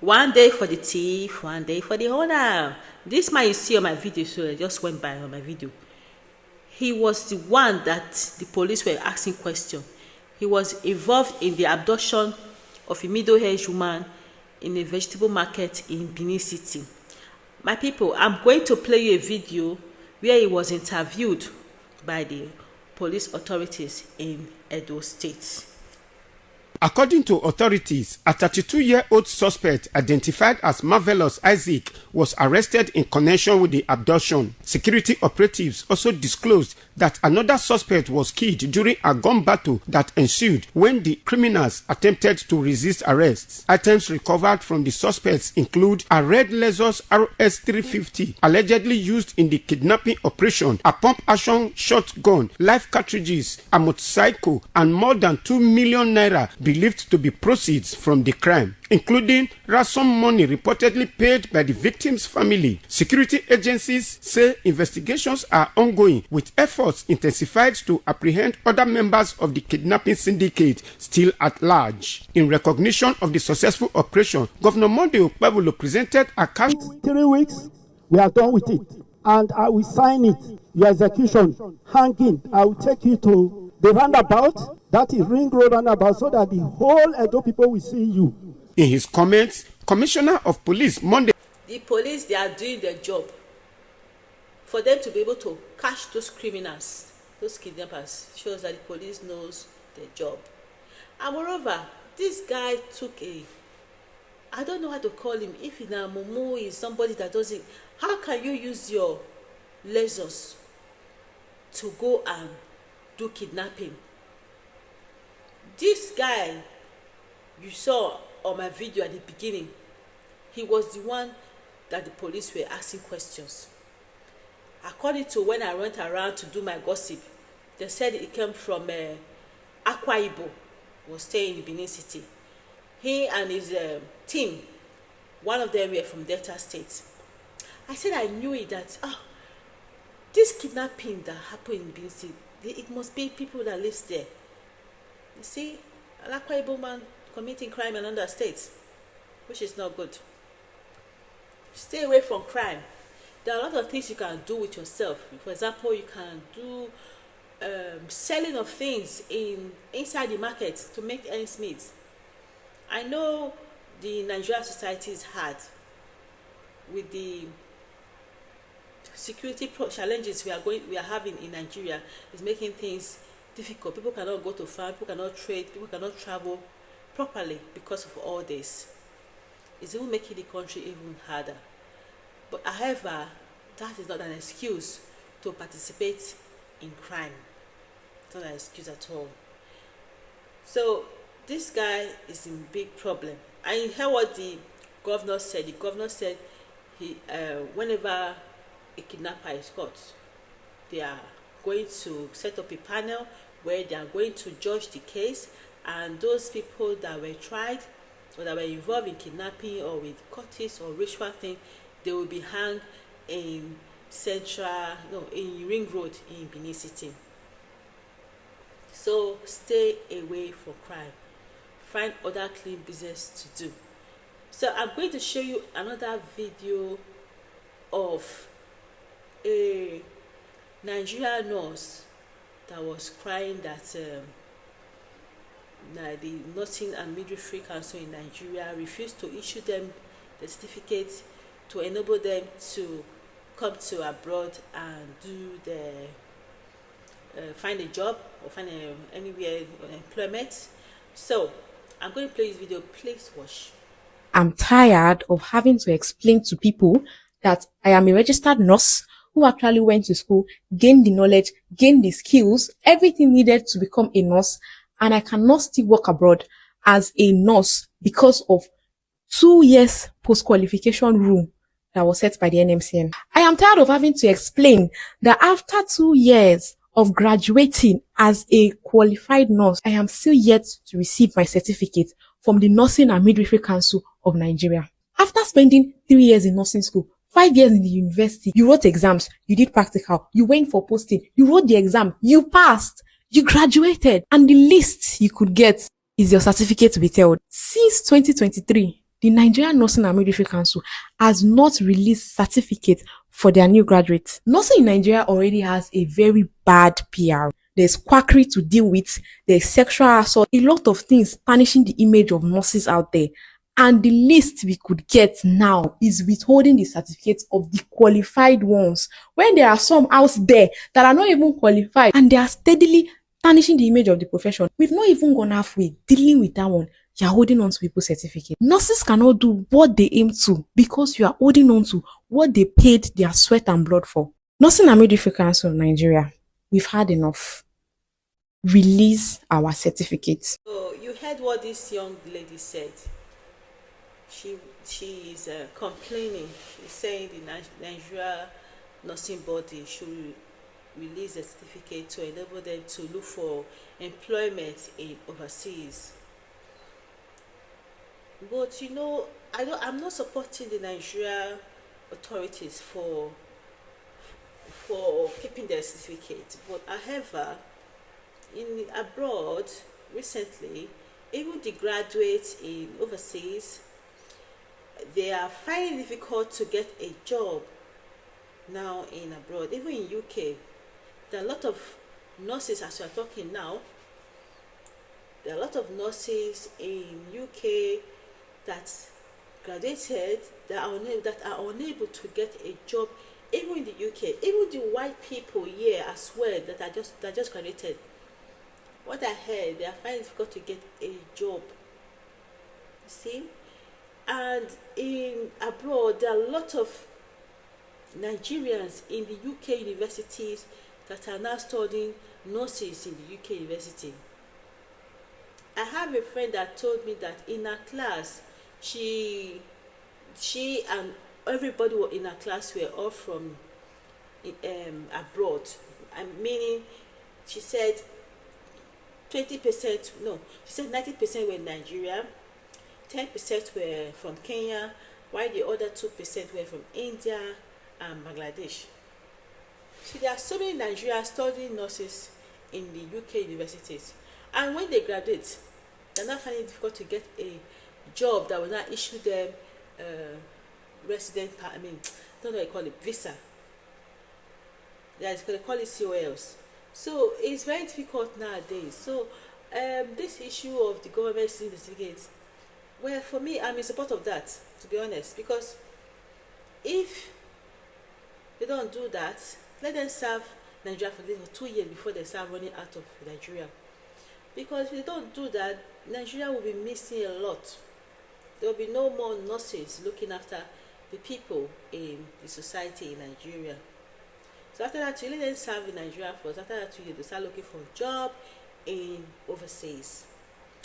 One day for the thief, one day for the owner. This man you see on my video, so I just went by on my video. He was the one that the police were asking question. He was involved in the abduction of a middle-aged woman in a vegetable market in Benin City. My people, I'm going to play you a video where he was interviewed by the police authorities in Edo State. According to authorities, a 32-year-old suspect identified as Marvelous Isaac was arrested in connection with the abduction. Security operatives also disclosed that another suspect was killed during a gun battle that ensued when the criminals attempted to resist arrest. Items recovered from the suspects include a red Lexus RS 350 allegedly used in the kidnapping operation, a pump-action shotgun, live cartridges, a motorcycle, and more than 2 million naira believed to be proceeds from the crime, including ransom money reportedly paid by the victim's family. Security agencies say investigations are ongoing, with efforts intensified to apprehend other members of the kidnapping syndicate still at large. In recognition of the successful operation, Governor Monday Okpebholo presented a cash. 3 weeks, we are done with it, and I will sign it. Your execution, hanging, I will take you to the roundabout, that is Ring Road roundabout, so that the whole Edo people will see you. In his comments, Commissioner of Police Monday. The police, they are doing their job for them to be able to catch those criminals, those kidnappers. Shows that the police knows their job. And moreover, this guy took I don't know how to call him. If in a Momo is somebody that doesn't, how can you use your Lexus to go and do kidnapping? This guy you saw on my video at the beginning, he was the one that the police were asking questions. According to when I went around to do my gossip, they said it came from Akwa Ibom, was staying in Benin City. He and his team, one of them were from Delta State. I said I knew it, that this kidnapping that happened in Benin City, it must be people that live there. You see, an Akwa Ibom man committing crime in another state, which is not good. Stay away from crime. There are a lot of things you can do with yourself. For example, you can do selling of things inside the market to make ends meet. I know the Nigerian society is hard with the security challenges we are having in Nigeria. Is making things difficult. People cannot go to farm, people cannot trade, people cannot travel properly because of all this. It's even making the country even harder. But however, that is not an excuse to participate in crime. It's not an excuse at all. So this guy is in big problem. I heard what the governor said. The governor said he whenever a kidnapper is caught, they are going to set up a panel where they are going to judge the case, and those people that were tried or that were involved in kidnapping or with cultists or ritual thing, they will be hanged in in Ring Road in Benin City. So stay away from crime. Find other clean business to do. So I'm going to show you another video of a Nigerian nurse that was crying that the Nursing and Midwifery Council in Nigeria refused to issue them the certificate to enable them to come to abroad and do find a job or find anywhere employment. So I'm going to play this video. Please watch. I'm tired of having to explain to people that I am a registered nurse who actually went to school, gained the knowledge, gained the skills, everything needed to become a nurse, and I cannot still work abroad as a nurse because of 2 years post-qualification rule that was set by the NMCN. I am tired of having to explain that after 2 years of graduating as a qualified nurse, I am still yet to receive my certificate from the Nursing and Midwifery Council of Nigeria. After spending 3 years in nursing school, 5 years in the university, you wrote exams, you did practical, you went for posting, you wrote the exam, you passed, you graduated, and the least you could get is your certificate withheld. Since 2023, the Nigerian Nursing and Midwifery Council has not released certificates for their new graduates. Nursing in Nigeria already has a very bad PR. There's quackery to deal with, there's sexual assault, a lot of things tarnishing the image of nurses out there. And the least we could get now is withholding the certificates of the qualified ones, when there are some out there that are not even qualified and they are steadily tarnishing the image of the profession. We've not even gone halfway dealing with that one. You're holding on to people's certificate. Nurses cannot do what they aim to because you are holding on to what they paid their sweat and blood for. Nursing and Midwifery Council of Nigeria, we've had enough. Release our certificates. So you heard what this young lady said. She is complaining. She's saying the Nigeria nursing body should release a certificate to enable them to look for employment in overseas. But you know, I'm not supporting the Nigeria authorities for keeping their certificate. But however, in abroad recently, even the graduates in overseas, they are finding it difficult to get a job now in abroad. Even in UK, there are a lot of nurses, as we are talking now, there are a lot of nurses in UK that graduated that are unable to get a job, even in the UK. Even the white people here as well that just graduated, what I heard, they are finding it difficult to get a job. You see? And in abroad, there are a lot of Nigerians in the UK universities that are now studying nurses in the UK university. I have a friend that told me that in her class, she and everybody in her class were all from abroad. Meaning, she said 20%, no, she said 90% were in Nigeria, 10% were from Kenya, while the other 2% were from India and Bangladesh. So there are so many Nigerians studying nurses in the UK universities, and when they graduate, they're not finding it difficult to get a job that will not issue them I don't know what you call it, visa. They call it COLs. So it's very difficult nowadays. So this issue of the government seeing the certificates, well, for me, I'm in support of that, to be honest, because if they don't do that, let them serve Nigeria for 2 years before they start running out of Nigeria. Because if they don't do that, Nigeria will be missing a lot. There will be no more nurses looking after the people in the society in Nigeria. So after that, you let them serve in Nigeria first. After that, 2 years, they start looking for a job in overseas.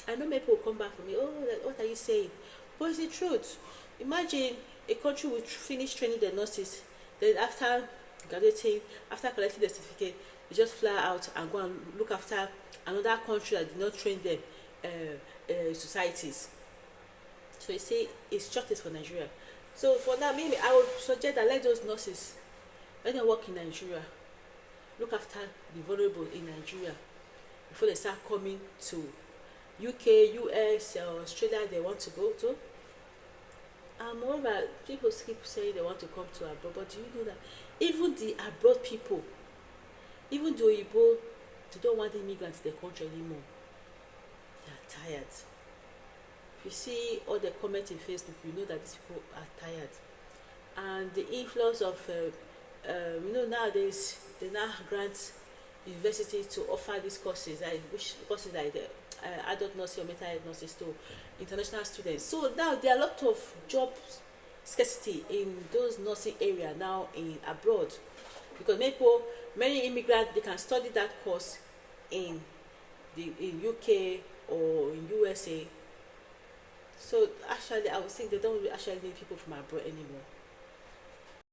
I know people will come back for me, oh, what are you saying? But it's the truth. Imagine a country will finish training their nurses, then after graduating, after collecting the certificate, they just fly out and go and look after another country that did not train them societies. So you see, it's shortage for Nigeria. So for that, maybe I would suggest that let those nurses, let them work in Nigeria, look after the vulnerable in Nigeria before they start coming to UK, US, Australia they want to go to. And moreover, people keep saying they want to come to abroad, but do you know that even the abroad people, even the Oyibo, they don't want immigrants in the country anymore. They are tired. If you see all the comments in Facebook, you know that these people are tired. And the influence of, nowadays, they now grant universities to offer these courses, which courses like the adult nursing or mental health nurses to international students. So now there are a lot of job scarcity in those nursing areas now in abroad, because many immigrants, they can study that course in UK or in USA. So actually, I would think they don't actually need people from abroad anymore.